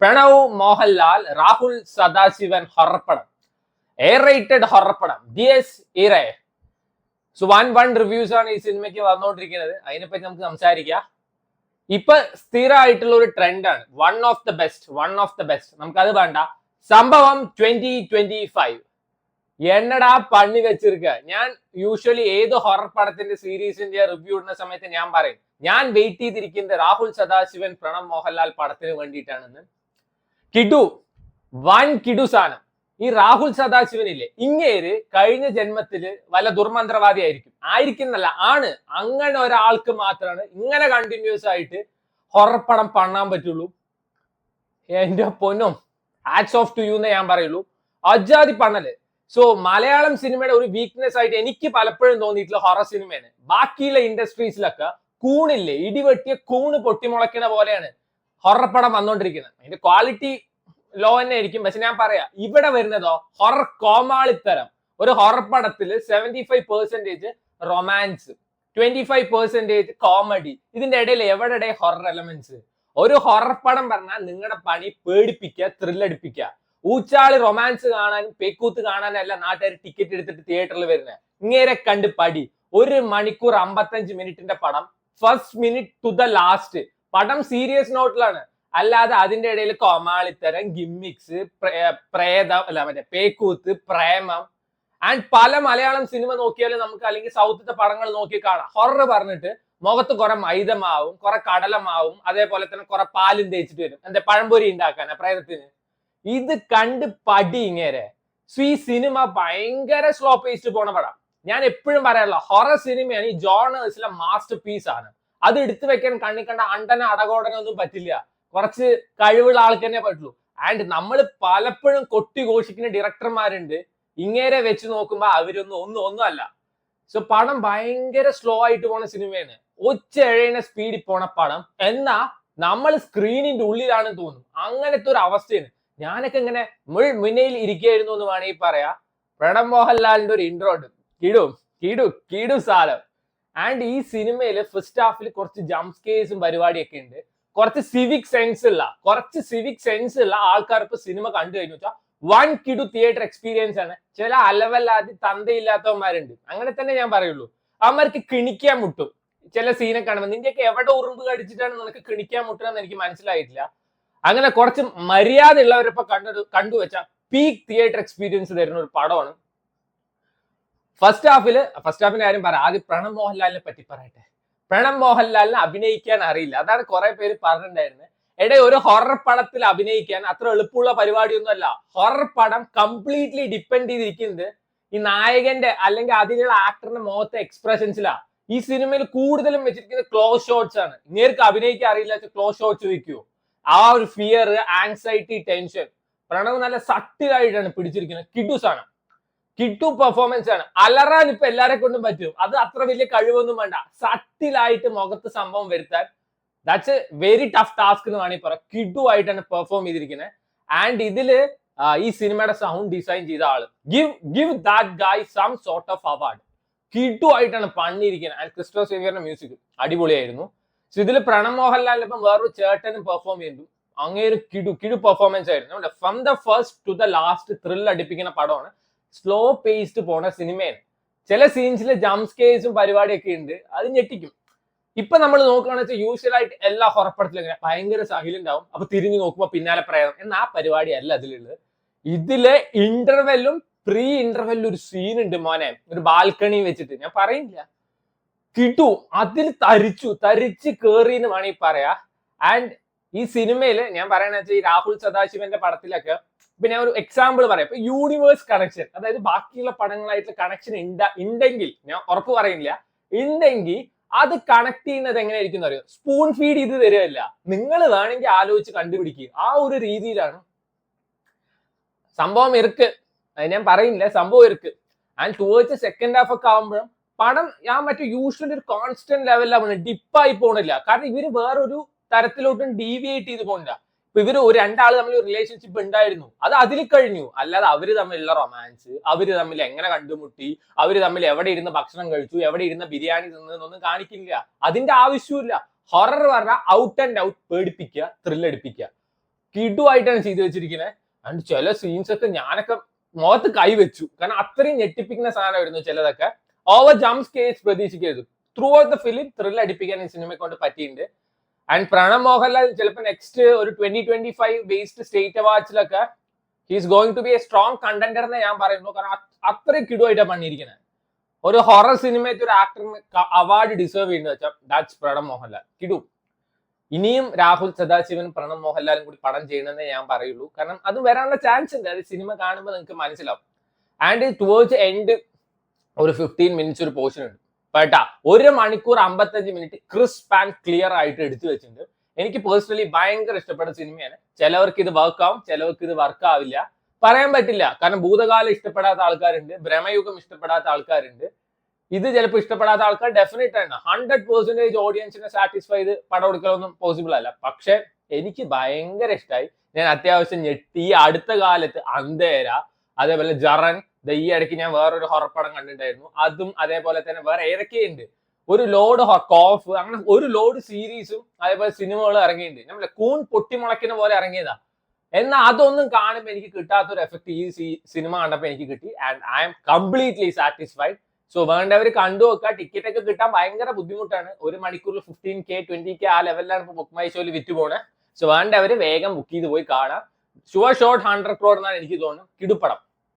Pranav Mohanlal, Rahul Sadasivan ഹൊറപ്പടം, rated ഹൊറപ്പടം DS ഇറേ. So one reviews ആണ് ഈ സിനിമയ്ക്ക് വന്നുകൊണ്ടിരിക്കുന്നത്. അതിനെപ്പറ്റി നമുക്ക് സംസാരിക്കാം. ഇപ്പൊ സ്ഥിരമായിട്ടുള്ള ഒരു ട്രെൻഡാണ് വൺ ഓഫ് ദ ബെസ്റ്റ്. നമുക്കത് വേണ്ട. സംഭവം 2025 എന്നടാ പണി വെച്ചിരിക്ക. ഞാൻ യൂഷ്വലി ഏത് ഹൊറർ പടത്തിന്റെ സീരീസിന്റെ റിവ്യൂ ഇടുന്ന സമയത്ത് ഞാൻ പറയും ഞാൻ വെയിറ്റ് ചെയ്തിരിക്കുന്നത് രാഹുൽ സദാശിവൻ പ്രണവ് മോഹൻലാൽ പടത്തിന് വേണ്ടിയിട്ടാണെന്ന്. കിഡു സാധനം. ഈ രാഹുൽ സദാശിവനില്ലേ, ഇങ്ങേര് കഴിഞ്ഞ ജന്മത്തില് വല്ല ദുർമന്ത്രവാദി ആയിരിക്കുന്നല്ല ആണ്. അങ്ങനെ ഒരാൾക്ക് മാത്രമാണ് ഇങ്ങനെ കണ്ടിന്യൂസ് ആയിട്ട് ഹൊറർ പടം പണ്ണാൻ പറ്റുള്ളൂ. എന്റെ പൊന്നും, ഹാറ്റ്സ് ഓഫ് ടു യു എന്നേ ഞാൻ പറയുള്ളൂ. അജാതി പണ്ണല്. സോ മലയാളം സിനിമയുടെ ഒരു വീക്ക്നെസ് ആയിട്ട് എനിക്ക് പലപ്പോഴും തോന്നിയിട്ടുള്ള ഹൊറർ സിനിമയാണ്. ബാക്കിയുള്ള ഇൻഡസ്ട്രീസിലൊക്കെ കൂണില്ലേ, ഇടിവെട്ടിയ കൂണ് പൊട്ടിമുളയ്ക്കുന്ന പോലെയാണ് ഹൊറർ പടം വന്നുകൊണ്ടിരിക്കുന്നത്. അതിന്റെ ക്വാളിറ്റി ലോ തന്നെ ആയിരിക്കും. പക്ഷെ ഞാൻ പറയാം, ഇവിടെ വരുന്നതോ ഹൊറർ കോമാളിത്തരം. ഒരു ഹൊറർ പടത്തില് 75% റൊമാൻസ്, 25% കോമഡി. ഇതിന്റെ ഇടയിൽ എവിടെ ഹൊറർ എലമെന്റ്സ്? ഒരു ഹൊറർ പടം പറഞ്ഞാൽ നിങ്ങളുടെ പണി പേടിപ്പിക്കുക, ത്രില്ലടിപ്പിക്കുക. ഊച്ചാളി റൊമാൻസ് കാണാനും പേക്കൂത്ത് കാണാനും അല്ല നാട്ടുകാർ ടിക്കറ്റ് എടുത്തിട്ട് തിയേറ്ററിൽ വരുന്നത്. ഇങ്ങേരെ കണ്ട് പടി. 1 മണിക്കൂർ 55 മിനിറ്റിന്റെ പടം, first minute to the last. പടം സീരിയസ് നോട്ടിലാണ്. അല്ലാതെ അതിന്റെ ഇടയിൽ കോമാളിത്തരം, ഗിമ്മിക്സ്, പേക്കൂത്ത്, പ്രേമം. ആൻഡ് പല മലയാളം സിനിമ നോക്കിയാലും നമുക്ക്, അല്ലെങ്കിൽ സൗത്തിത്തെ പടങ്ങൾ നോക്കി കാണാം, ഹൊറർ പറഞ്ഞിട്ട് മുഖത്ത് കുറെ മൈദമാവും, കുറെ കടലമാവും, അതേപോലെ തന്നെ കുറെ പാലും തേച്ചിട്ട് വരും. എന്താ പഴംപൊരി ഉണ്ടാക്കാനാ പ്രേതത്തിന്? ഇത് കണ്ട് പടി ഇങ്ങേരെ. സോ ഈ സിനിമ ഭയങ്കര സ്ലോ പേസ്റ്റ് പോണ പടം. ഞാൻ എപ്പോഴും പറയാറില്ല, ഹൊറർ സിനിമയാണ് ഈ ജോണേഴ്സിലെ മാസ്റ്റർ പീസ് ആണ്. അത് എടുത്തു വെക്കാൻ കണ്ണിക്കണ്ട അണ്ടന അടകോടനൊന്നും പറ്റില്ല. കുറച്ച് കഴിവുള്ള ആൾക്ക് തന്നെ പറ്റുള്ളൂ. ആൻഡ് നമ്മൾ പലപ്പോഴും കൊട്ടി ഘോഷിക്കുന്ന ഡയറക്ടർമാരുണ്ട്, ഇങ്ങേരെ വെച്ച് നോക്കുമ്പോ ഒന്നും അല്ല. സോ പടം ഭയങ്കര സ്ലോ ആയിട്ട് പോണ സിനിമയാണ്. ഒച്ചഴയുന്ന സ്പീഡിൽ പോണ പടം. എന്നാ നമ്മൾ സ്ക്രീനിന്റെ ഉള്ളിലാണെന്ന് തോന്നും. അങ്ങനത്തെ ഒരു അവസ്ഥയാണ്. ഞാനൊക്കെ ഇങ്ങനെ മുന്നയിൽ ഇരിക്കുകയായിരുന്നു എന്ന് വേണമെങ്കിൽ പറയാ. പ്രണവ് മോഹൻലാലിന്റെ ഒരു ഇൻട്രോ ഉണ്ട്, കിടു സാലം. ആൻഡ് ഈ സിനിമയില് ഫസ്റ്റ് ഹാഫിൽ കുറച്ച് ജംപ് സ്കേഴ്സും പരിപാടിയൊക്കെ ഉണ്ട്. കുറച്ച് സിവിക് സെൻസ് ഉള്ള ആൾക്കാർക്ക് സിനിമ കണ്ടു കഴിഞ്ഞു വെച്ചാൽ വൺ കിടു തിയേറ്റർ എക്സ്പീരിയൻസ് ആണ്. ചില അലവല്ലാതെ തന്തയില്ലാത്തവന്മാരുണ്ട്, അങ്ങനെ തന്നെ ഞാൻ പറയുള്ളൂ. അവന്മാർക്ക് കിണിക്കാൻ മുട്ടും ചില സീനൊക്കെ കാണുമ്പോൾ. നിന്റെയൊക്കെ എവിടെ ഉറുമ്പ് കടിച്ചിട്ടാണ് നിനക്ക് കിണിക്കാൻ മുട്ടുക എന്ന് എനിക്ക് മനസ്സിലായിട്ടില്ല. അങ്ങനെ കുറച്ച് മര്യാദ ഉള്ളവരിപ്പോ കണ്ടുവെച്ച പീക്ക് തിയേറ്റർ എക്സ്പീരിയൻസ് തരുന്ന ഒരു പടമാണ്. ഫസ്റ്റ് ഹാഫിന്റെ കാര്യം പറയാം. ആദ്യം പ്രണവ് മോഹൻലാലിനെ പറ്റി പറയട്ടെ. പ്രണവ് മോഹൻലാലിനെ അഭിനയിക്കാൻ അറിയില്ല, അതാണ് കുറെ പേര് പറഞ്ഞിട്ടുണ്ടായിരുന്നത്. ഒരു ഹൊറർ പടത്തിൽ അഭിനയിക്കാൻ അത്ര എളുപ്പമുള്ള പരിപാടിയൊന്നും അല്ല. ഹൊറർ പടം കംപ്ലീറ്റ്ലി ഡിപ്പെൻഡ് ചെയ്തിരിക്കുന്നത് ഈ നായകന്റെ അല്ലെങ്കിൽ അതിലുള്ള ആക്ടറിന്റെ മുഖത്തെ എക്സ്പ്രഷൻസിലാ. ഈ സിനിമയിൽ കൂടുതലും വെച്ചിരിക്കുന്നത് ക്ലോസ് ഷോട്ട്സ് ആണ്. ഇങ്ങേർക്ക് അഭിനയിക്കാൻ അറിയില്ല, ക്ലോസ് ഷോട്ട്സ് വെക്കുവോ? ആ ഒരു ഫിയർ, ആങ്സൈറ്റി, ടെൻഷൻ പ്രണവ് നല്ല സട്ടിലായിട്ടാണ് പിടിച്ചിരിക്കുന്നത്. കിഡു പെർഫോമൻസ് ആണ്. അലറാൻ ഇപ്പൊ എല്ലാരെ കൊണ്ടും പറ്റും. അത് അത്ര വലിയ കഴിവൊന്നും വേണ്ട. സട്ടിലായിട്ട് മുഖത്ത് സംഭവം വരുത്താൻ that's A very tough task എന്ന് വേണമെങ്കിൽ പറയാം. കിഡു ആയിട്ടാണ് പെർഫോം ചെയ്തിരിക്കുന്നത്. ആൻഡ് ഇതില് ഈ സിനിമയുടെ സൗണ്ട് ഡിസൈൻ ചെയ്ത ആള്, give that guy some sort of award. കിഡു ആയിട്ടാണ് പണിയിരിക്കുന്നത്. ആൻഡ് ക്രിസ്റ്റോ സേവിയറിന്റെ മ്യൂസിക് അടിപൊളിയായിരുന്നു. സോ ഇതിൽ പ്രണവ് മോഹൻലാലിന് ഇപ്പം വേറൊരു ചേട്ടനും പെർഫോം ചെയ്തു. അങ്ങേര് കിഡു പെർഫോമൻസ് ആയിരുന്നു. From the first to the last thrill അടിപ്പിക്കുന്ന പടമാണ്. സ്ലോ പേസ്ഡ് പോണ സിനിമയാണ്. ചില സീൻസിൽ ജംപ് സ്കേഴ്സും പരിപാടിയൊക്കെ ഉണ്ട്, അത് ഞെട്ടിക്കും. ഇപ്പൊ നമ്മൾ നോക്കുകയാണെന്ന് വെച്ചാൽ യൂഷ്വൽ ആയിട്ട് എല്ലാ ഹൊറപ്പടത്തിലും ഇങ്ങനെ ഭയങ്കര സൈലന്റ് ആവും, അപ്പൊ തിരിഞ്ഞു നോക്കുമ്പോ പിന്നാലെ പ്രേതം എന്ന ആ പരിപാടി അല്ല ഇതിലുള്ളത്. ഇതിലെ ഇന്റർവെല്ലും പ്രീ ഇന്റർവെല്ലും ഒരു സീൻ ഉണ്ട് മോനെ, ഒരു ബാൽക്കണി വെച്ചിട്ട്. ഞാൻ പറയുന്നില്ല, കിട്ടു അതിൽ തരിച്ച് കേറി എന്ന് വേണമെങ്കിൽ പറയാ. ആൻഡ് ഈ സിനിമയില് ഞാൻ പറയണെന്ന് വെച്ചാൽ ഈ രാഹുൽ സദാശിവന്റെ പടത്തിലൊക്കെ ഇപ്പൊ ഞാൻ ഒരു എക്സാമ്പിൾ പറയാം. ഇപ്പൊ യൂണിവേഴ്സ് കണക്ഷൻ, അതായത് ബാക്കിയുള്ള പടങ്ങളായിട്ടുള്ള കണക്ഷൻ ഉണ്ടെങ്കിൽ, ഞാൻ ഉറപ്പ് പറയുന്നില്ല, ഉണ്ടെങ്കിൽ അത് കണക്ട് ചെയ്യുന്നത് എങ്ങനെയായിരിക്കും അറിയോ? സ്പൂൺ ഫീഡ് ചെയ്ത് തരുമല്ല, നിങ്ങൾ വേണമെങ്കിൽ ആലോചിച്ച് കണ്ടുപിടിക്കുക. ആ ഒരു രീതിയിലാണ് സംഭവം ഇருக்கு. അത് ഞാൻ പറയുന്നില്ല, സംഭവം ഇருக்கு. ആൻഡ് ടുവേർഡ്സ് സെക്കൻഡ് ഹാഫ് ഒക്കെ ആകുമ്പോഴും പടം ഞാൻ യൂഷ്വലി ഒരു കോൺസ്റ്റന്റ് ലെവലിലാണ്, ഡിപ്പായി പോണില്ല. കാരണം ഇവര് വേറൊരു തരത്തിലോട്ടും ഡീവിയേറ്റ് ചെയ്ത് പോണില്ല. ഇപ്പൊ ഇവര് രണ്ടാള് തമ്മിൽ ഒരു റിലേഷൻഷിപ്പ് ഉണ്ടായിരുന്നു, അത് അതിൽ കഴിഞ്ഞു. അല്ലാതെ അവര് തമ്മിലുള്ള റൊമാൻസ്, അവര് തമ്മിൽ എങ്ങനെ കണ്ടുമുട്ടി, അവര് തമ്മിൽ എവിടെ ഇരുന്ന് ഭക്ഷണം കഴിച്ചു, എവിടെ ഇരുന്ന് ബിരിയാണി തിന്നൊന്നും കാണിക്കില്ല. അതിന്റെ ആവശ്യമില്ല. ഹൊറർ പറഞ്ഞാൽ ഔട്ട് ആൻഡ് ഔട്ട് പേടിപ്പിക്കുക, ത്രില്ലടിപ്പിക്കുക. കിടുവായിട്ടാണ് ചെയ്തു വെച്ചിരിക്കുന്നത്. ആൻഡ് ചില സീൻസ് ഒക്കെ ഞാനൊക്കെ മുഖത്ത് കൈവച്ചു, കാരണം അത്രയും ഞെട്ടിപ്പിക്കുന്ന സാധനമായിരുന്നു ചിലതൊക്കെ. ഓവർ ജംപ് സ്കെയർസ് പ്രതീക്ഷിക്കരുത്. Throughout the film thrill അടിപ്പിക്കാൻ ഈ സിനിമയെ കൊണ്ട് പറ്റിയിട്ടുണ്ട്. ആൻഡ് പ്രണവ് മോഹൻലാൽ ചിലപ്പോൾ നെക്സ്റ്റ് ഒരു 2025 ബേസ്ഡ് സ്റ്റേറ്റ് അവാർഡ്സിലൊക്കെ he's going to be a strong contender എന്ന് ഞാൻ പറയുന്നു. കാരണം അത്രയും കിടുവായിട്ടാണ് പണിയിരിക്കുന്നത്. ഒരു ഹൊറർ സിനിമയ്ക്ക് ഒരു ആക്ടറിന് അവാർഡ് ഡിസേർവ് ചെയ്യുന്നത് വെച്ചാൽ ദാറ്റ്സ് പ്രണവ് മോഹൻലാൽ. കിടു. ഇനിയും രാഹുൽ സദാശിവനും പ്രണവ് മോഹൻലാലും കൂടി പടം ചെയ്യണമെന്നേ ഞാൻ പറയുള്ളൂ. കാരണം അത് വരാനുള്ള ചാൻസ് ഉണ്ട്. അത് സിനിമ കാണുമ്പോൾ നിങ്ങൾക്ക് മനസ്സിലാവും. ആൻഡ് ടുവേർഡ്സ് എൻഡ് ഒരു 15 മിനിറ്റ്സ് ഒരു പോർഷൻ ഉണ്ട്. കേട്ടാ 1 മണിക്കൂർ 55 മിനിറ്റ് ക്രിസ്പ് ആൻഡ് ക്ലിയർ ആയിട്ട് എടുത്തു വെച്ചിട്ടുണ്ട്. എനിക്ക് പേഴ്സണലി ഭയങ്കര ഇഷ്ടപ്പെട്ട സിനിമയാണ്. ചിലവർക്ക് ഇത് വർക്ക് ആവും, ചിലവർക്ക് ഇത് വർക്ക് ആവില്ല, പറയാൻ പറ്റില്ല. കാരണം ഭൂതകാലം ഇഷ്ടപ്പെടാത്ത ആൾക്കാരുണ്ട്, ഭ്രമയുഗം ഇഷ്ടപ്പെടാത്ത ആൾക്കാരുണ്ട്. ഇത് ചിലപ്പോൾ ഇഷ്ടപ്പെടാത്ത ആൾക്കാർ ഡെഫിനറ്റ് ആണ്. 100% ഓഡിയൻസിനെ സാറ്റിസ്ഫൈ ചെയ്ത് പടം എടുക്കലൊന്നും പോസിബിൾ അല്ല. പക്ഷെ എനിക്ക് ഭയങ്കര ഇഷ്ടമായി. ഞാൻ അത്യാവശ്യം ഞെട്ടി. ഈ അടുത്ത കാലത്ത് അന്തേര, അതേപോലെ ജറൻ, ഈ ഇടയ്ക്ക് ഞാൻ വേറൊരു ഹൊറർ പടം കണ്ടിട്ടുണ്ടായിരുന്നു, അതും അതേപോലെ തന്നെ വേറെ ഏതൊക്കെയുണ്ട്, ഒരു ലോഡ് കോഫ്, അങ്ങനെ ഒരു ലോഡ് സീരീസും അതേപോലെ സിനിമകളും ഇറങ്ങിയിട്ടുണ്ട്. നമ്മളെ കൂൺ പൊട്ടിമുളയ്ക്കുന്ന പോലെ ഇറങ്ങിയതാ. എന്നാൽ അതൊന്നും കാണുമ്പോൾ എനിക്ക് കിട്ടാത്തൊരു എഫക്ട് ഈ സിനിമ കണ്ടപ്പോൾ എനിക്ക് കിട്ടി. And I am completely satisfied. So വേണ്ടവർ കണ്ടു നോക്കുക. ടിക്കറ്റ് ഒക്കെ കിട്ടാൻ ഭയങ്കര ബുദ്ധിമുട്ടാണ്. 1 മണിക്കൂറിൽ 15K 20K ആ ലെവലിലാണ് ഇപ്പോൾ ബുക്ക് മൈ ഷോയിൽ വിറ്റ് പോണേ. സോ വേണ്ടവർ വേഗം ബുക്ക് ചെയ്ത് പോയി കാണാം. ഷുവർ ഷോട്ട് 100 crore എന്നാണ് എനിക്ക് തോന്നുന്നത്. കിടുപ്പടം.